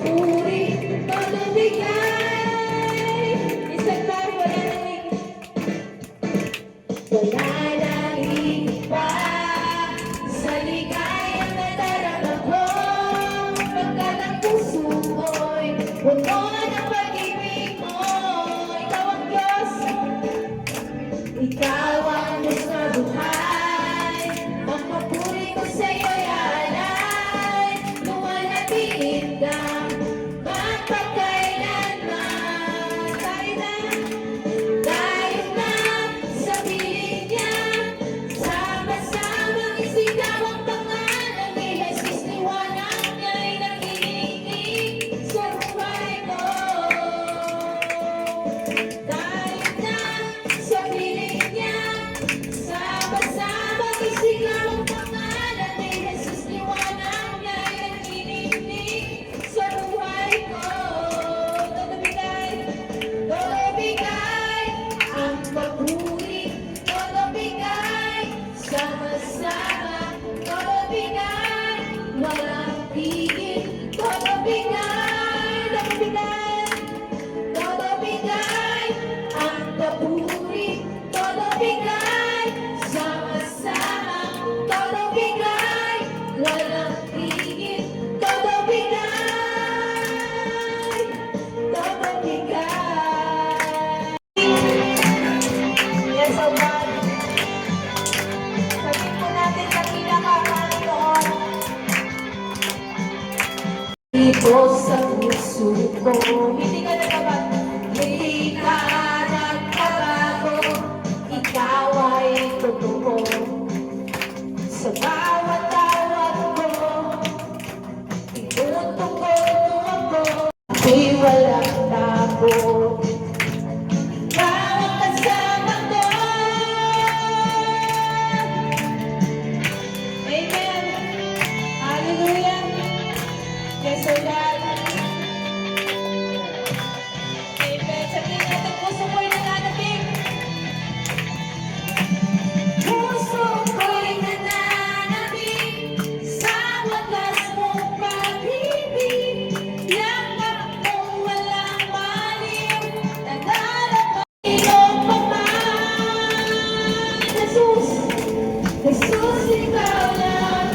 papuri, todo bigay. Isang tayo, wala nang wala nang iba sa ligayang nadarama ko. Pagkat ang puso mo'y puno ng pag-ibig mo. Ikaw ang Diyos, ikaw ang Diyos na buhay. Ang papuri ko sa'yo'y alay, luwalhatiin ka magpakailanman. Tayo na sa piling niya, sama-samang isigaw ang pangalan ni Jesus. Liwanag niya'y nakikinig sa buhay ko. Tayo na sa piling niya, sama-samang isigaw ang pangalan ni Jesus. Liwanag niya'y nakikinig sa buhay ko. Todo bigay ang papuri, todo bigay sama-sama, todo bigay walang tigil, todo bigay, todo bigay ang papuri, todo bigay sama-sama, todo bigay walang tigil, todo bigay, todo bigay. Yes, oh God. Sabihin po natin sa pinaka-Panginoon. Dito sa puso ko, hindi ka nagbabago. Hindi ka nagbabago. Ikaw ay totoo. Sa bawat tawag ko, tinutukoy mo ako. Di walang takot. Ikaw ang kasama ko. Amen. Hallelujah. Yes, oh God. Amen. Sabihin natin, puso ko'y nananabik. Puso ko'y nananabik sa wagas mong pag-ibig. Yakap mong walang maliw, nadarama iyong paman. Jesus, Jesus, ikaw naman.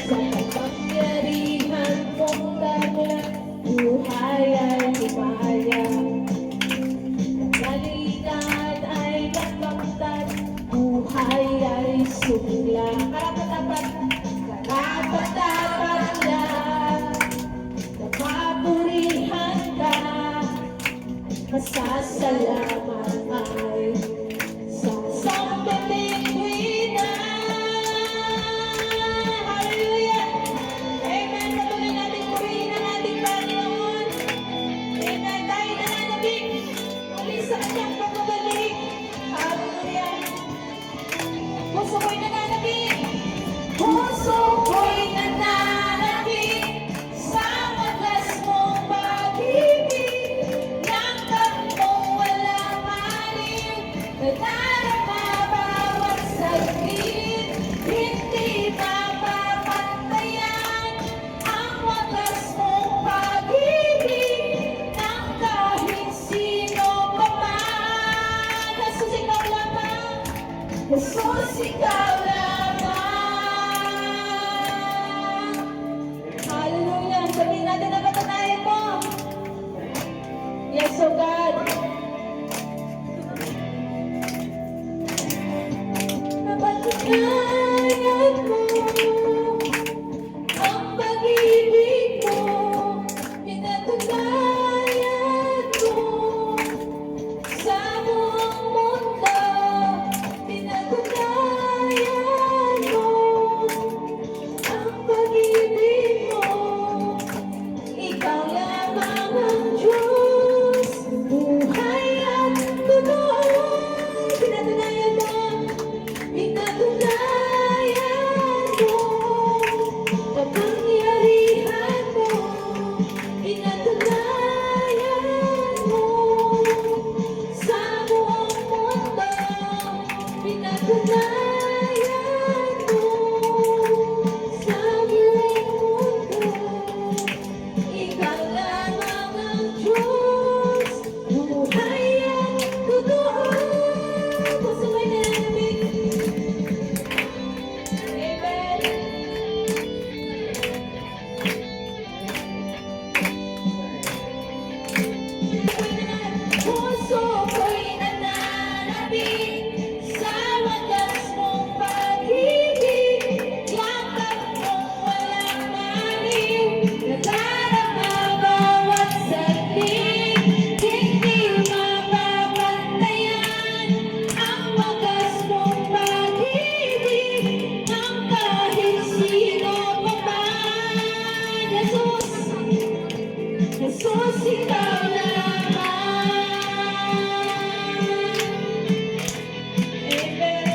Sa kapangyarihan mong damulan, buhay ay lumaya. Kalingan ay nagpagtad, buhay ay sumila. Karapat-dapat lang, napapurihan ka, masasalamat ay sa sampiting tuwina. Hallelujah! Amen! Patuloy natin purihin ang ating Panginoon. Amen! Tayo nananabik muli sa kanyang pagbabalik. Hallelujah! Puso ko'y nananabik. Puso ko'y nananabik sa wagas mong pag-ibig. Yakap mong walang Jesus, ikaw lamang. Amen.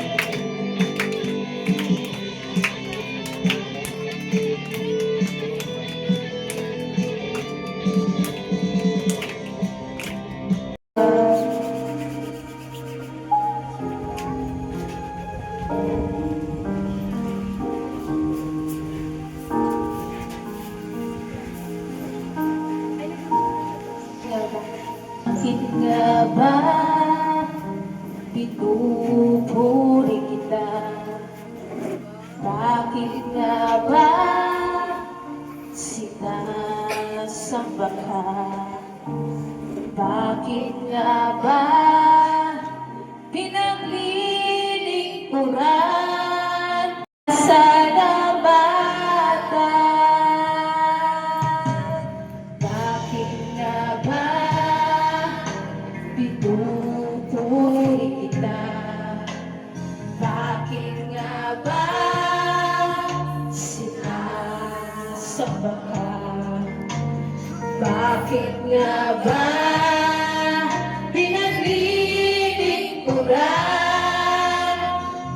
Bakit nga ba pinupuri kita? Bakit nga ba sinasamba ka? Bakit nga ba pinaglilingkuran sa nabatan? Bakit nga ba pinupuri kita? Bakit nga ba sinasamba ka? Bakit nga ba pinaglilingkuran?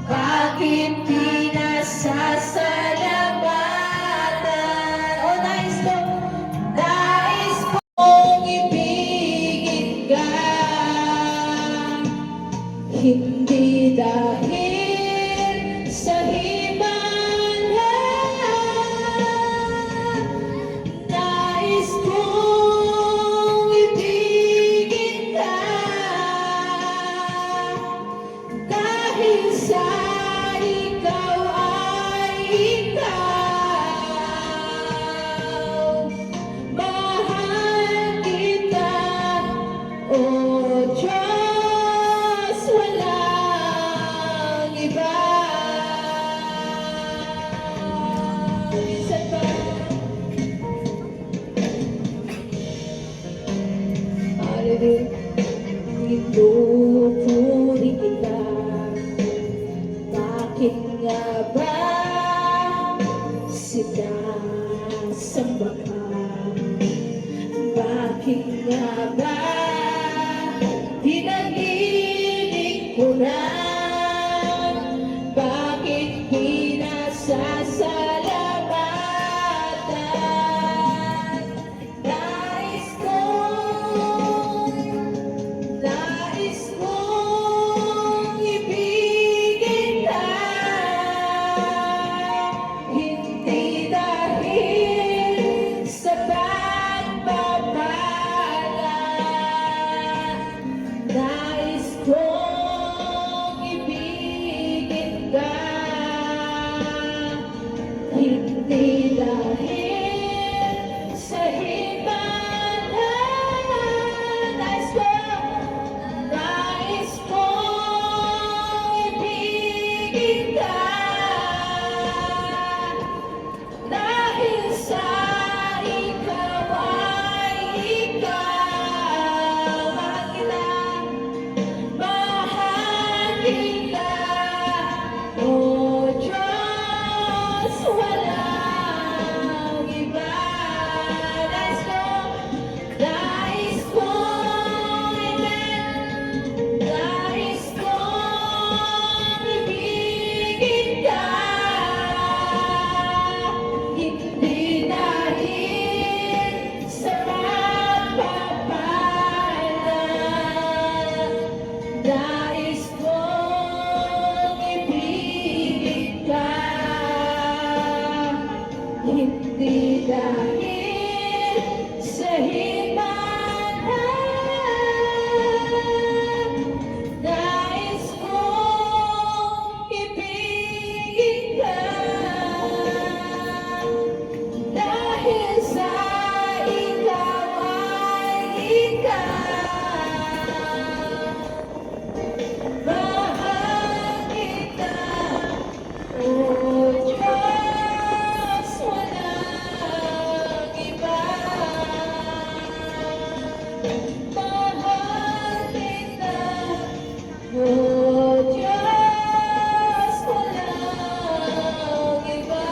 Bakit pinasasalamatan? O nais kong ibigin ka, hindi dahil sa himala. Nais kong ibigin ka dahil sa ikaw ay ikaw. Mahal kita, O Diyos, walang iba. Minsan pa, pinupuri kita. Bakit nga ba sinasamba ka? Bakit nga ba pinaglilingkuran? Bakit pinasasalamatan? Nais kong ibigin ka, hindi dahil sa pagpapala. Nais kong ibigin ka, hindi dahil sa himala. Nais kong ibigin ka dahil sa ikaw ay ikaw. Mahal kita, O Diyos, walang iba. Nais kong, amen. Nais kong ibigin ka, hindi dahil sa pagpapala. Nais kong ibigin ka, hindi dahil sa himala. Nais kong ibigin ka dahil sa ikaw ay ikaw. Mahal kita, O Diyos, walang iba. Mahal kita, O Diyos, walang iba.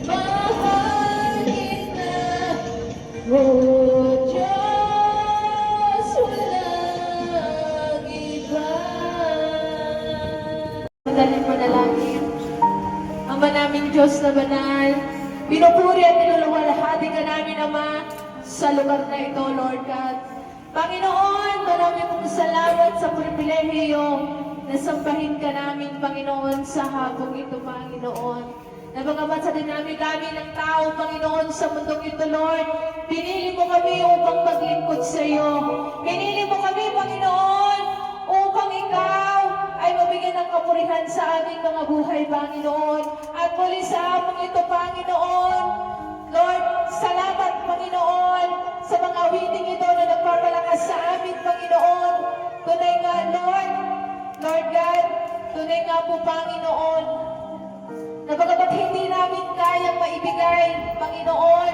Mahal kita, Diyos na banal. Pinupuri at pinulawalhati ka namin, Ama, sa lugar na ito, Lord God. Panginoon, marami pong salamat sa pribilehiyo na sambahin ka namin, Panginoon, sa hapong ito, Panginoon. Napagamat sa dinami-dami ng tao, Panginoon, sa mundong ito, Lord, pinili mo kami upang maglingkod sa iyo. Pinili mo kami, Panginoon, upang ikaw ay mabigyan ng kapurihan sa aming mga buhay, Panginoon. At muli sa hapong ito, Panginoon, Lord, salamat, Panginoon, sa mga awiting ito na nagpapalakas sa amin, Panginoon. Tunay nga, Lord God, tunay nga po, Panginoon, na bagamat hindi namin kayang maibigay, Panginoon,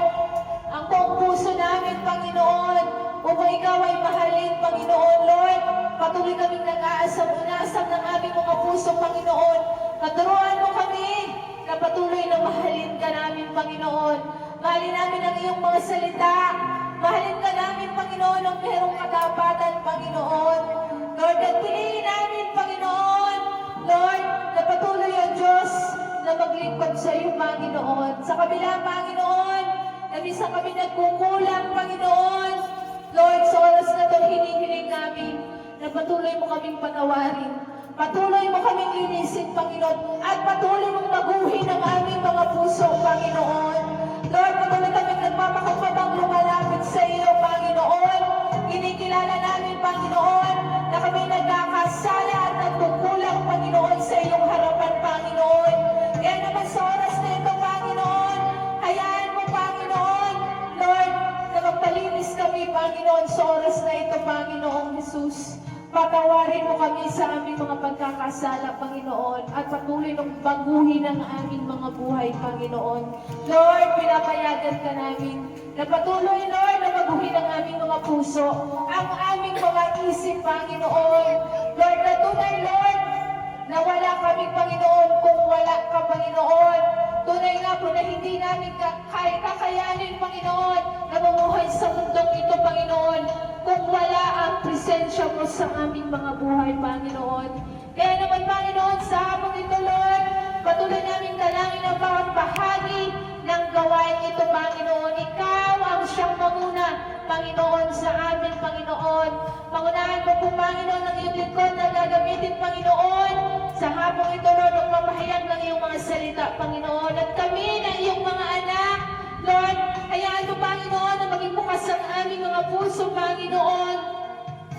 ang buong puso namin, Panginoon, upang ikaw ay mahalin, Panginoon, Lord, patuloy kaming nag-aasam-unasam ng aming mga puso, Panginoon. Naturuan mo kami na patuloy na mahalin ka namin, Panginoon. Mahalin namin ang iyong mga salita. Mahalin ka namin, Panginoon, ang merong katapatan, Panginoon. Lord, at piliin namin, Panginoon, Lord, na patuloy ang Diyos na maglingkod sa iyo, Panginoon. Sa kabila, Panginoon, na minsan kami nagkukulang, Panginoon. Lord, sa oras na ito, hinihiling namin na patuloy mo kaming patawarin. Patuloy mo kaming linisin, Panginoon. At patuloy mong baguhin ang aming mga puso, Panginoon. Lord, patuloy kaming nagpapakapabang lumalapit sa iyo, Panginoon. Kinikilala namin, Panginoon, na kami nagkakasala at nagkukulang, Panginoon, sa iyong harapan, Panginoon. Kaya naman sa oras na ito, Panginoon, hayaan mo, Panginoon, Lord, na magpalinis kami, Panginoon, sa oras na ito, Panginoong Jesus. Patawarin mo kami sa aming mga pagkakasala, Panginoon, at patuloy ng baguhin ang aming mga buhay, Panginoon. Lord, pinapayagan ka namin na patuloy, Lord, na baguhin ang aming mga puso, ang aming mga isip, Panginoon. Lord, na tunay, Lord, na wala kami, Panginoon, kung wala ka, Panginoon. Tunay nga po na hindi namin kakayanin, Panginoon, na mamuhay sa mundong ito, Panginoon, kung wala ang presensya mo sa aming mga buhay, Panginoon. Kaya naman, Panginoon, sa hapong ito, Lord, patuloy namin dalangin ang bawat bahagi ng gawain ito, Panginoon. Ikaw ang siyang mamuna, Panginoon, sa amin, Panginoon. Pangunahan mo po, Panginoon, ang iyong lingkod na gagamitin, Panginoon, sa hapong ito, Lord, ang mamahayag ng iyong mga salita, Panginoon. At kami na iyong mga anak, Lord, hayaan mo, Panginoon, na maging bukas ang aming mga puso, Panginoon.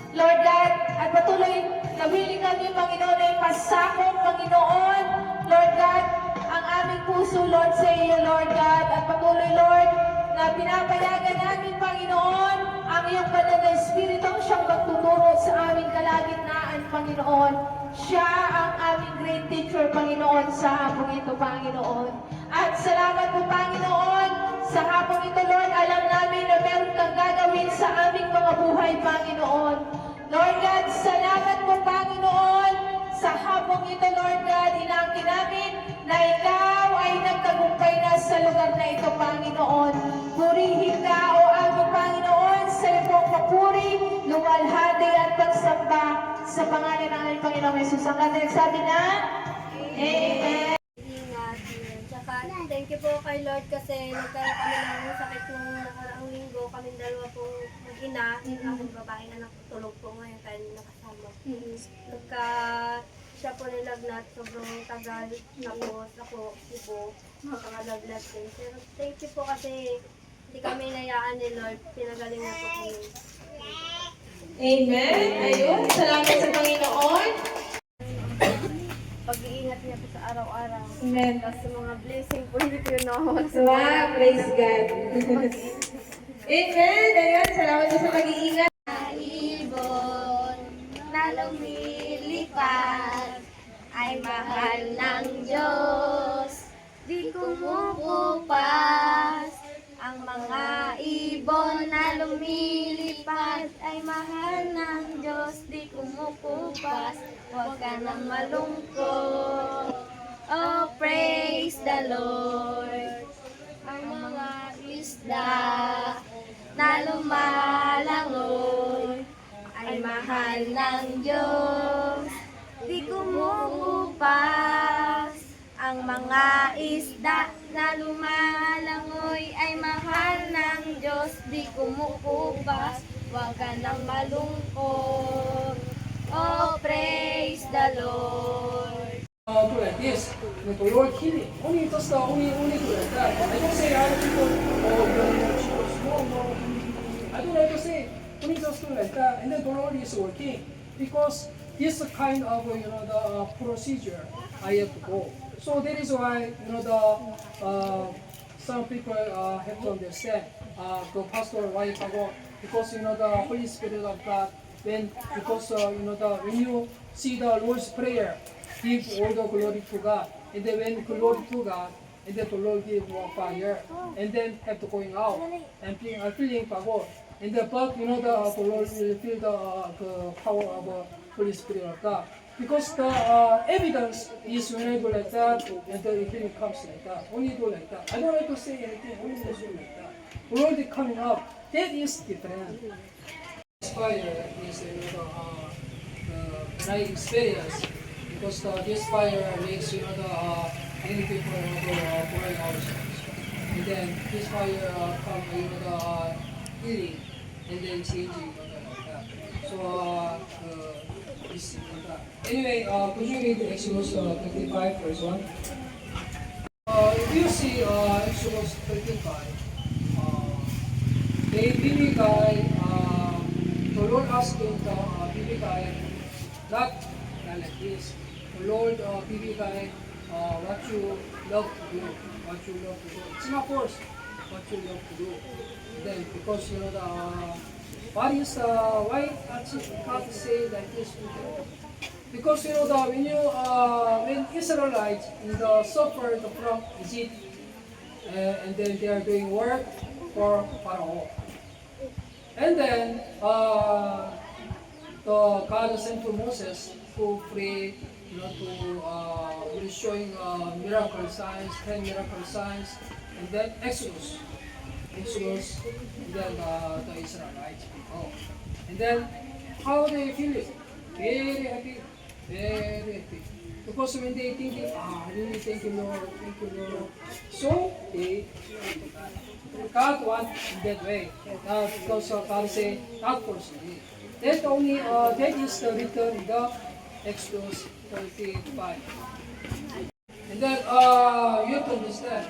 Lord God, at patuloy na willing kami, Panginoon, ay pasakop, Panginoon, Lord God, ang aming puso, Lord, sa iyo, Lord God. At patuloy, Lord, na pinapayagan namin, Panginoon, ang iyong banal na Espiritu ang siyang magtuturo sa aming kalagitnaan, Panginoon. Siya ang aming great teacher, Panginoon, sa hapong ito, Panginoon. At salamat po, Panginoon, sa hapong ito, Lord, alam namin na meron kang gagawin sa aming mga buhay, Panginoon. Lord God, salamat po, Panginoon, sa hapong ito, Lord God, inaangkin namin na ikaw ay nagtagumpay na sa lugar na ito, Panginoon. Purihin ka, o aming Panginoon, sa iyong papuri, luwalhati at pagsamba sa pangalan ng aming Panginoong Jesus. Ang kanya nagsabi na, Amen. Ingat. Tsaka, thank you po kay Lord kasi nagkaroon kami ng sakit nung nakaraang linggo. Kaming dalawa pong mag-ina. Akong babae na nakatulog po ngayon tayo nakasama. Nagka siya po nilagnat, sobrang tagal. Tapos ako, ibo, nakalagnat din. Pero thank you po kasi hindi kami inayaan ni Lord. Pinagaling na po kami. Amen. Ayun, salamat sa Panginoon. Pag-iingat niya po sa araw-araw. Amen. Tapos sa mga blessing po hindi ko naman. Wow, praise God. Amen. Ayun, salamat sa pag-iingat. Ibon na lumilipad ay mahal ng Diyos, di kumukupas. Ang mga ibon na lumilipad ay mahal ng Diyos, di kumukupas. Huwag ka nang malungkot, oh praise the Lord. Ang mga isda na lumalangoy ay mahal ng Diyos, di kumukupas. Ang mga isda na lumalangoy ay mahal ng Diyos, di kumukupas, huwag ka nang malungkot. Oh, praise the Lord. Do like this, the Lord healing. Only just only do like that. I don't say other people, oh, you're Jesus. No. I don't like to say. Only just do like that, and then the Lord is working because this kind of the procedure I have to go. So that is why some people have to understand the pastor wife because the Holy Spirit of God because when you see the Lord's prayer, give all the glory to God, and then when glory to God, and then the Lord give more fire, and then have to going out and feeling power, and then but the Lord will feel the power of the Holy Spirit of God. Because the evidence is whenever like that, and the healing comes like that. Only do like that. I don't like to say anything. Only do like that. Already coming up. That is different. Fire is my experience because this fire makes many people burn ourselves, and then this fire come the healing and then changing like that. So this anyway, could you read Exodus 35 verse 1? If you see Exodus 35, the baby guy, the Lord asking the baby guy, not like this. The Lord baby guy, what you love to do, what you love to do. It's not force, what you love to do. Then because what is why God say like this? Because when Israelites suffered from Egypt, and then they are doing work for Pharaoh, and then the God sent to Moses to pray, to showing miracle signs, 10 miracle signs, and then Exodus, and then the Israelites. Oh. And then how they feel it? Very happy, very happy. Because when they thinking, really thank you Lord, so they God want in that way. Because God say, not force me. That only that is the written in the Exodus 35. And then you have to understand,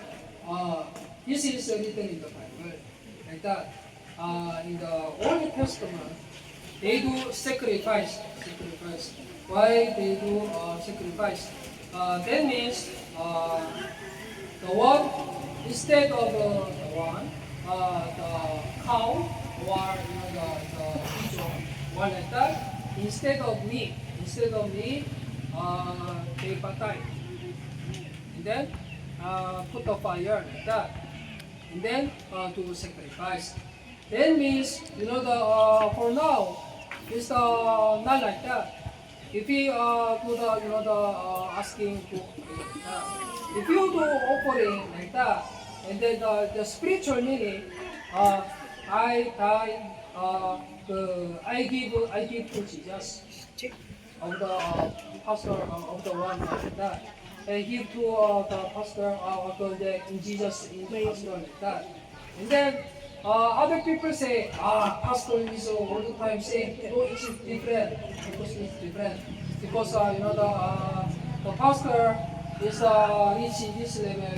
this is written in the Bible. Like that. In the Old Testament, they do sacrifice. Why they do sacrifice? That means the one instead of the one, the cow or the pigeon, one like that. Instead of meat, they patay, and then put the fire like that, and then to sacrifice. That means for now it's not like that. If we do the asking to if you do offering like that, and then the spiritual meaning, I die, I give to Jesus of the pastor of the one like that. I give to the pastor of the in Jesus in the pastor like that. And then other people say, pastor is all the time saying, no, it's different. Because the pastor is reaching this level.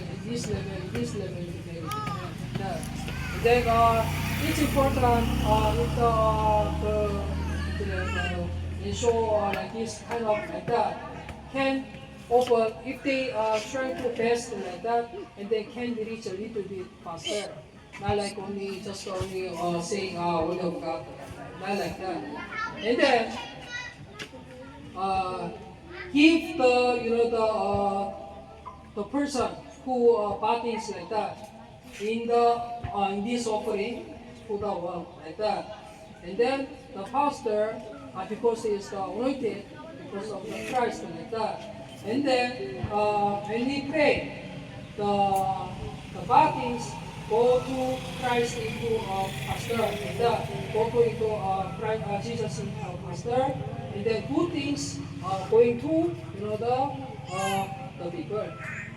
And then it's important if show like this kind of like that can open if they try to fast like that, and they can reach a little bit faster. Not like only saying word of God, not like that. And then give the person who parties like that in this offering to the one like that. And then the pastor, because he is anointed because of the Christ like that. And then when we pray, the parties go to Christ into pastor like that. Go to into Christ, Jesus in pastor, and then good things going to the people.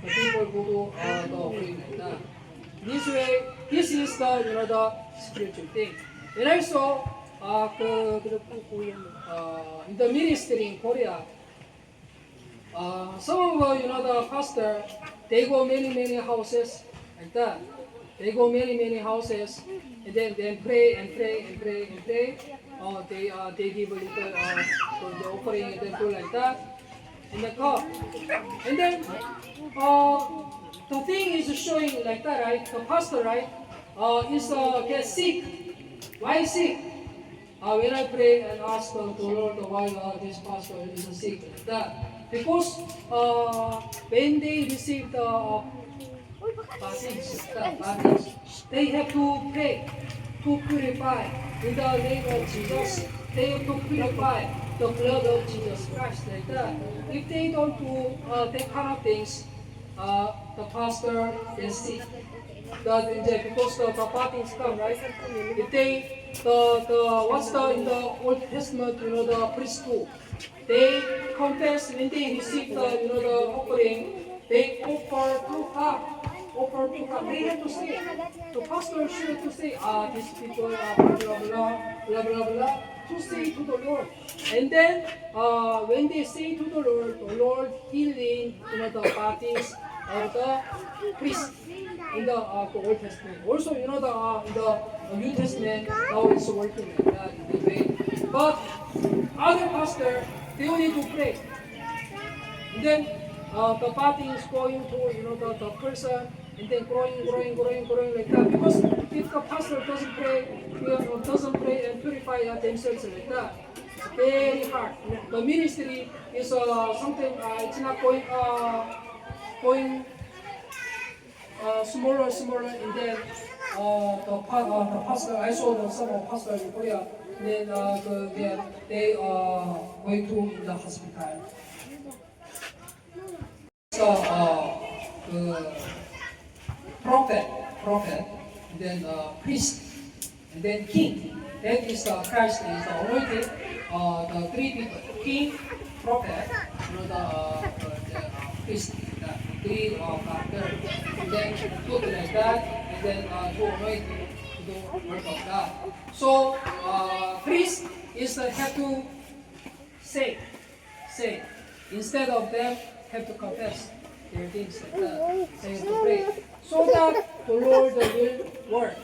the people go to the offering like that. This way, this is the spiritual thing. And also, in the ministry in Korea, some of the pastor, they go many houses like that. They go many houses, and then pray and pray and pray and pray. They give a little for the offering and then do like that in the cup. And then the thing is showing like that, right? The pastor, right, is get sick. Why sick? When I pray and ask the Lord why this pastor is sick like that, because when they receive the baptism, they have to pray to purify in the name of Jesus. They have to purify the blood of Jesus Christ like that. If they don't do that kind of things, the pastor is sick. Because the baptisms come, right? If they what's in the Old Testament, the priesthood, they confess when they receive the offering, they offer to God. They have to say, the pastor should to say, these people are blah blah, to say to the Lord. And then when they say to the Lord healing the bodies of the priest in the Old Testament. Also, in the New Testament, now it's working like that in the way. But other pastor, they only do pray. And then the body is going to the person, and then growing like that. Because if the pastor doesn't pray and purify themselves like that, it's very hard. The ministry is something it's not going smaller, and then the pastor, I saw some of pastors in Korea, then they going to the hospital. So the prophet, and then priest, and then king. That is Christ is the anointed. The three people: king, prophet, the priest. The three factors. And then put like that, and then to anoint to the work of God. So priest is have to say instead of them have to confess their things like that. They have to pray so that the Lord will work.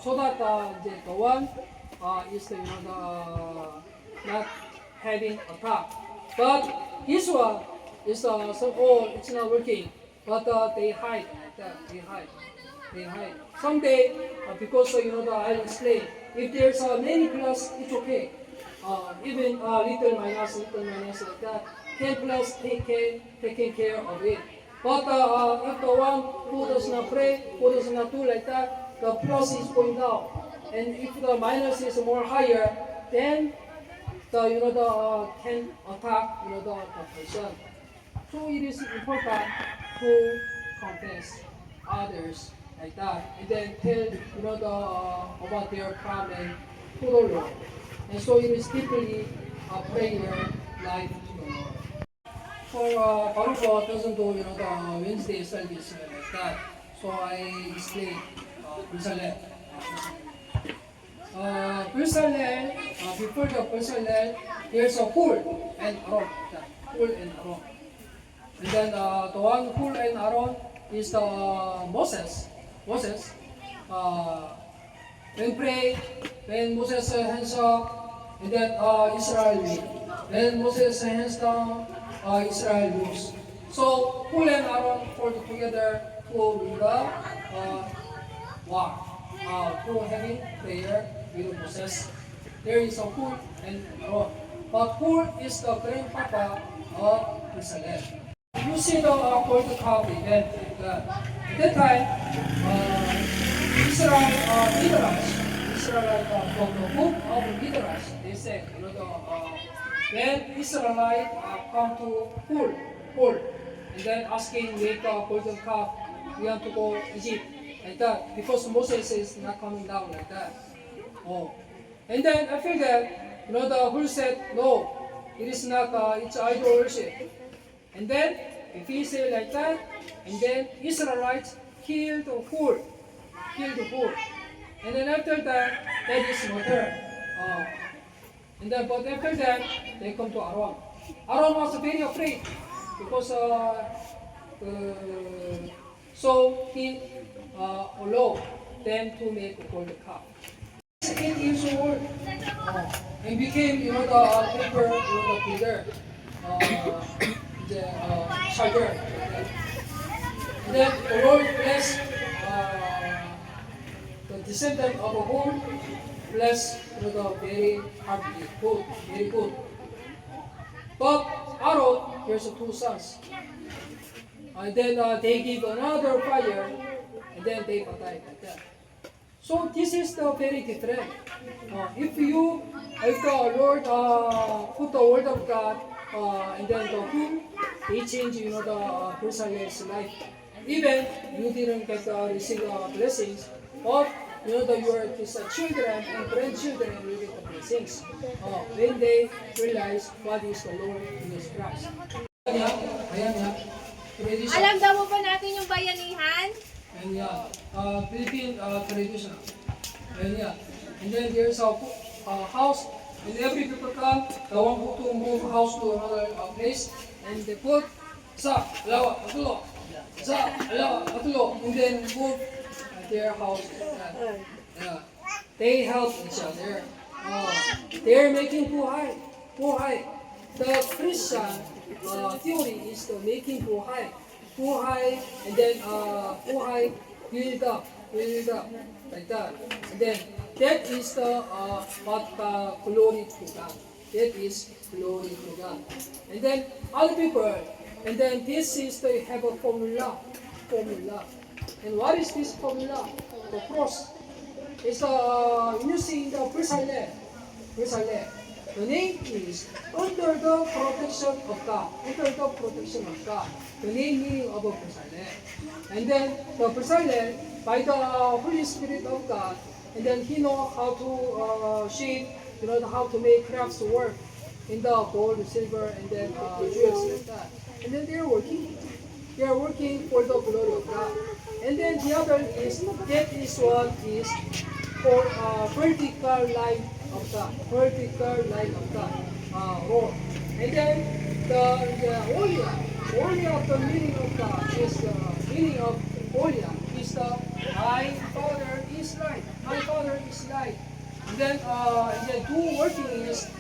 So that the one is the not having attack. But this one is it's not working. But they hide like that. They hide. Someday, because I'll explain. If there's many plus, it's okay. Even little minus like that. 10 plus taking care of it. But if the one who does not pray, who does not do like that, the plus is going down. And if the minus is more higher, then the can attack the person. So it is important to confess others like that, and then tell about their problem to the Lord. And so it is deeply a prayer life to the Lord. For Baruch doesn't do the Wednesday service like that. So I explain Bursalel. Bursalel, before the Bursalel, there's a Hul and Aaron. Hul and Aaron. And then the one Hul and Aaron is the Moses. When Moses hands up, and then Israel lead. When Moses hands down, Israel lose. So Hul and Aaron fought together to win the war. To having prayer with Moses. There is a Hul and Aaron. But Hul is the grandpapa of Israel. You see the golden calf event. At that time, Israelite from the book of Midrash, they said, when Israelite come to Hul, and then asking, make a golden calf, we want to go Egypt, like that, because Moses is not coming down like that. And then after that, the Hul said, no, it is not, it's idol worship. And then if he say like that, and then Israelites killed the whole, and then after that, that is murder. And then, but after that, they come to Aaron. Aaron was very afraid because so he allowed them to make a golden calf. 8 years old and became the paper builder, the charger. And then the Lord blessed the descendant of a whole, blessed the very hardly good, very good. But Aaron, he has 2 sons. And then they give another fire, and then they died like that. So this is the very different. If the Lord put the word of God, and then the whom, they change the person's life. Even you didn't get receive blessings, but your children and grandchildren will get the blessings when they realize what is the Lord Jesus Christ. Ayan. Alam daw mo ba natin yung bayanihan? And Philippine tradition. And and then there's a house, and every people come, the one who to move house to another place, and they put sa alawa atulo, and then move their house. They help each other. They're making buhay. The Christian theory is the making buhay, and then buhay build up like that. And then that is the glory to God. That is glory to God. And then other people, and then this is they have a formula. And what is this formula? The cross. It's you see in the Brazilian. The name is under the protection of God. The name meaning of a Brazilian. And then the Brazilian, by the Holy Spirit of God, and then he know how to shape, how to make crafts work in the gold, silver, and then jewels like that. And then they are working for the glory of God. And then the other is, that is what is for vertical line of God. Road. And then the Olia of the meaning of God is the meaning of Olia is the my Father is light. And then two working is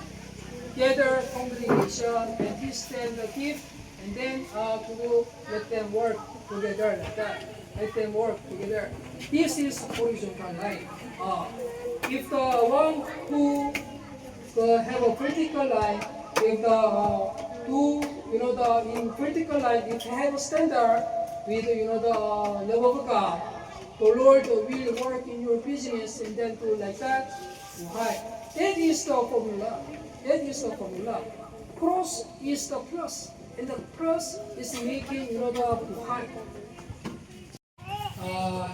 gather congregation and teach them the gift, and then to let them work together like that. This is horizontal line. If the one who have a vertical line, if the in vertical line, if you have a standard with the level of God, the Lord will work in your business, and then do like that. Right. That is the formula. Cross is the plus, and the plus is making the high.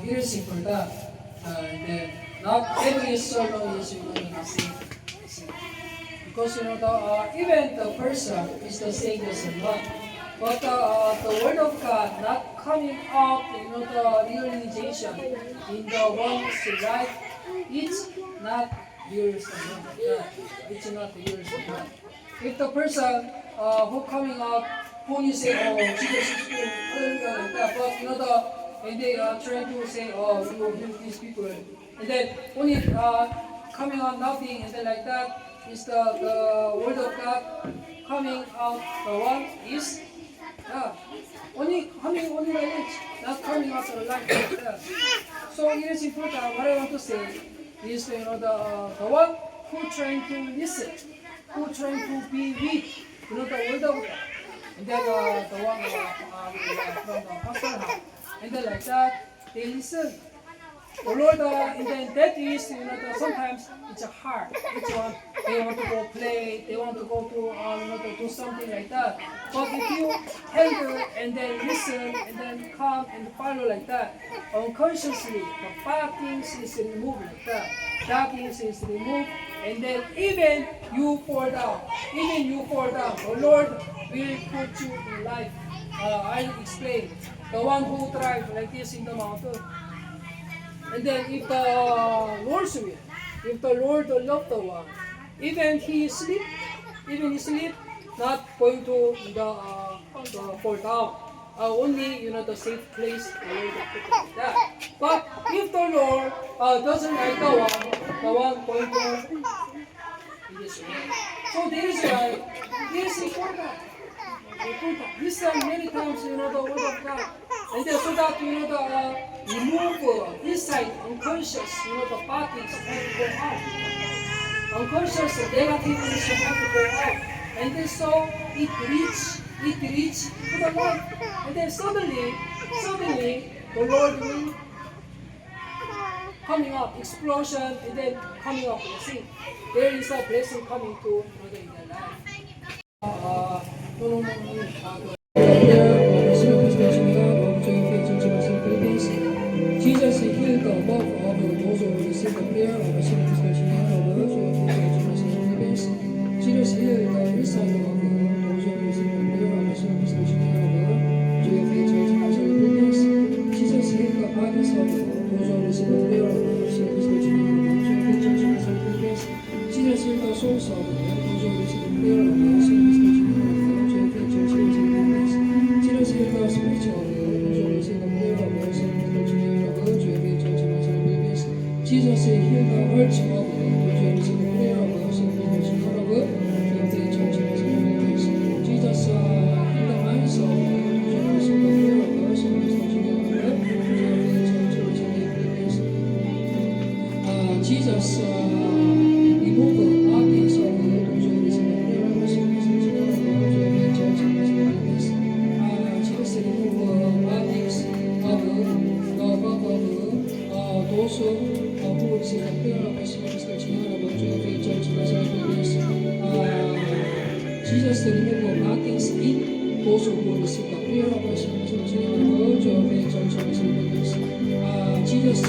Here is important. Not every sermon is same. Because even the person is the same as the one. But the word of God not coming out, the realization in the one's life, it's not yours alone. It's not yours alone. If the person who coming out, who you say, Jesus is good, like that, but and they are trying to say, you heal these people, and then only coming out nothing, and then like that is the word of God coming out. The one is only knowledge, not coming out of life like that. So it is important. What I want to say is the one who trying to listen, who trying to be with the word of God, and then the one from the pastor house, and then like that they listen. Oh Lord, and then that is sometimes it's hard. It's they want to go play, they want to go to do something like that. But if you handle and then listen and then come and follow like that, unconsciously the bad things is removed like that. That things is removed, and then even you fall down. The Lord will put you in life I explain. The one who tried like this in the mountain. And then if the Lord's will, if the Lord the loved one, even he sleep, not going to fall down. Only the safe place the Lord will put like that. But if the Lord doesn't like the one going to this way. So this is why this is important. This time many times the word of God. And then so that remove inside unconscious, the parties have to go out. Unconscious negative emotion have to go out. And then so it reach to the Lord. And then suddenly the Lord will coming up, explosion, and then coming up blessing. There is a blessing coming to in their life. Jesus healed the above of those who receive the prayer of the sinner Jesus healed the inside of those who receive the prayer of the sinner Jesus healed the bodies of those who receive the prayer of the sinner Jesus healed the souls of those who receive the prayer of the sinner Jesus healed the spiritual of those who receive the prayer of the sinner Jesus healed the hearts of those who receive the prayer of the sinner Jesus healed the minds of those who receive the prayer of the sinner Jesus removed the bodies of those who receive the prayer of the sinner Jesus removed the bodies of those who receive the prayer of the sinner Jesus removed bodies in those who receive the prayer of the sinner Jesus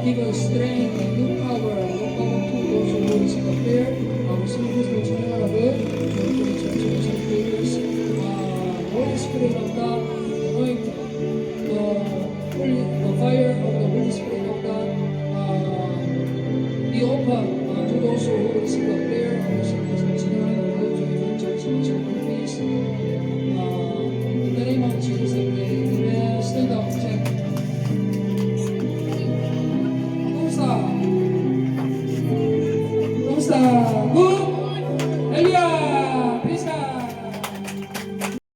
give us strength and new power to those who receive the prayer of the sinner Holy Spirit of God, anoint the fire of the Holy Spirit of God be open to those who receive the prayer of the sinner in the name of Jesus, I pray. Amen. Stand up, check. Don't stop. Good. Elia, please God.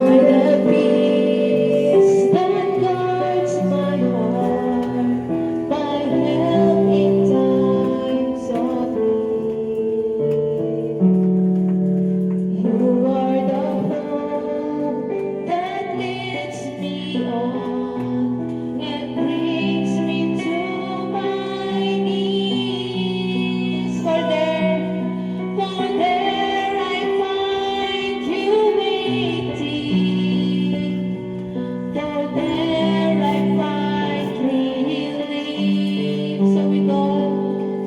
By the peace that guards my heart, my help in times of need. You are the hope that leads me on and brings me to my knees. For there I find you waiting. For there I find relief.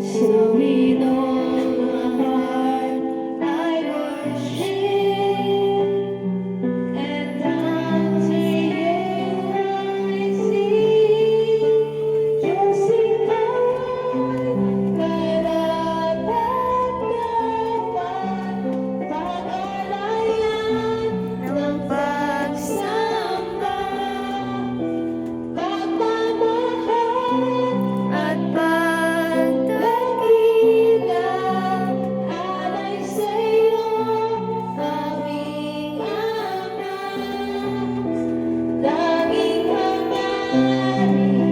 So with all my heart I worship, and unto you I sing. Just ng pagsamba, pagmamahal at pagdakila, alay sa'yo, aming Ama, tanging hangarin